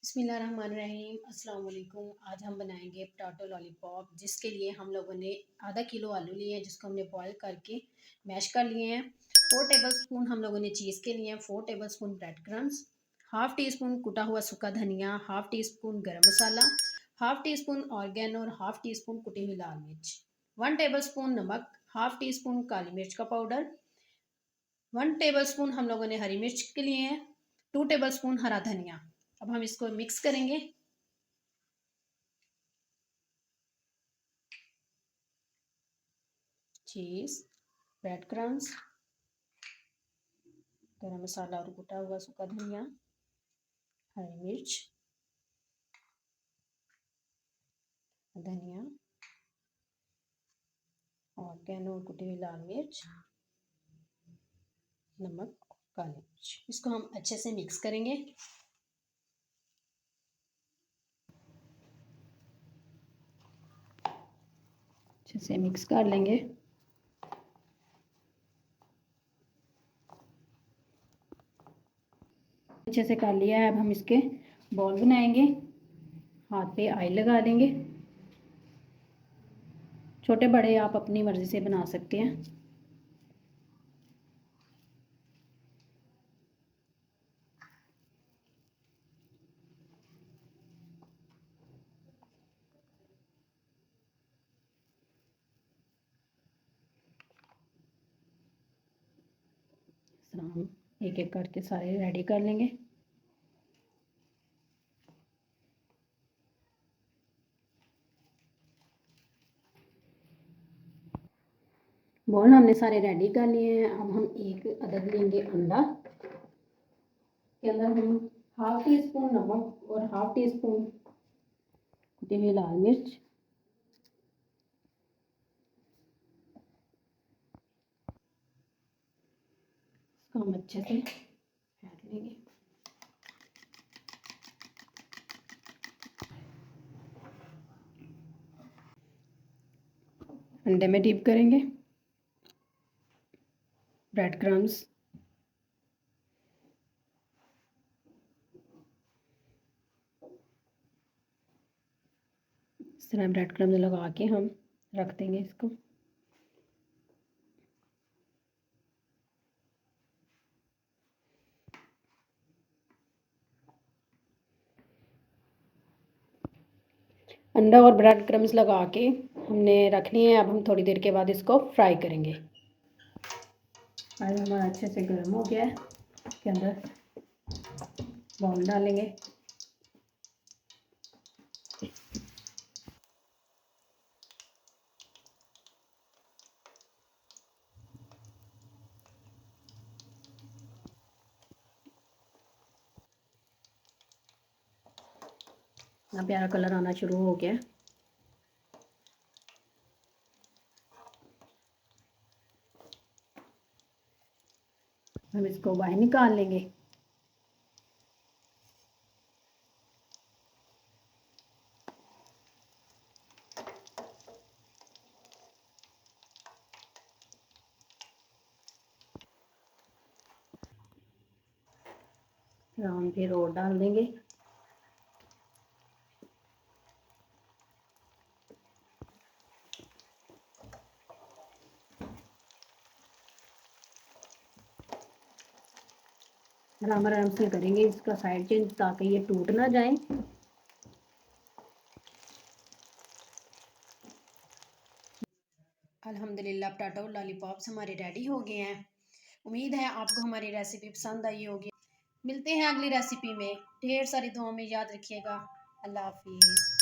बिस्मिल्लाहिर्रहमानिर्रहीम अस्सलाम वालेकुम। आज हम बनाएंगे पोटैटो लॉलीपॉप, जिसके लिए हम लोगों ने आधा किलो आलू लिए हैं, जिसको हमने बॉईल करके मैश कर लिए हैं। 4 टेबलस्पून हम लोगों ने चीज़ के लिए हैं, 4 tablespoon bread crumbs, half tea spoon कुटा हुआ सूखा धनिया, हाफ़ टी स्पून गरम मसाला, हाफ़ टी स्पून ऑर्गेनो और हाफ़ टी स्पून कुटी हुई लाल मिर्च, 1 टेबलस्पून नमक, हाफ़ टी स्पून काली मिर्च का पाउडर, 1 टेबलस्पून हम लोगों ने हरी मिर्च के लिए हैं, 2 टेबलस्पून हरा धनिया। अब हम इसको मिक्स करेंगे। चीज़, ब्रेड क्रम्स, गरम मसाला और कुटा हुआ सूखा धनिया, हरी मिर्च, धनिया, ऑर्गेनो और कुटी हुई लाल मिर्च, नमक, काली मिर्च। इसको हम अच्छे से मिक्स करेंगे। अच्छे से मिक्स कर लेंगे। अच्छे से कर लिया है। अब हम इसके बॉल बनाएंगे। हाथ पे ऑयल लगा देंगे। छोटे बड़े आप अपनी मर्ज़ी से बना सकते हैं। हम एक एक करके सारे रेडी कर लेंगे। बॉल हमने सारे रेडी कर लिए हैं। अब हम एक अदद लेंगे अंडा, के अंदर हम हाफ़ टी स्पून नमक और हाफ़ टी स्पून कुटी हुई लाल मिर्च, इसको हम अच्छे से फेंट लेंगे। अंडे में डिप करेंगे। ब्रेड क्रम्स, इस तरह ब्रेड क्रम्स लगा के हम रख देंगे इसको। अंडा और ब्रेड क्रम्स लगा के हमने रख लिए हैं। अब हम थोड़ी देर के बाद इसको फ्राई करेंगे। ऑयल हमारा अच्छे से गर्म हो गया है। इसके अंदर बाउल डालेंगे। इतना प्यारा कलर आना शुरू हो गया। हम इसको बाहर निकाल लेंगे। हम फिर और डाल देंगे। आराम से करेंगे इसका साइड चेंज, ताकि ये टूट ना जाए। अल्हम्दुलिल्लाह पोटैटो लॉलीपॉप्स हमारे रेडी हो गए हैं। उम्मीद है आपको हमारी रेसिपी पसंद आई होगी। मिलते हैं अगली रेसिपी में। ढेर सारी दुआओं में याद रखिएगा। अल्लाह हाफिज़।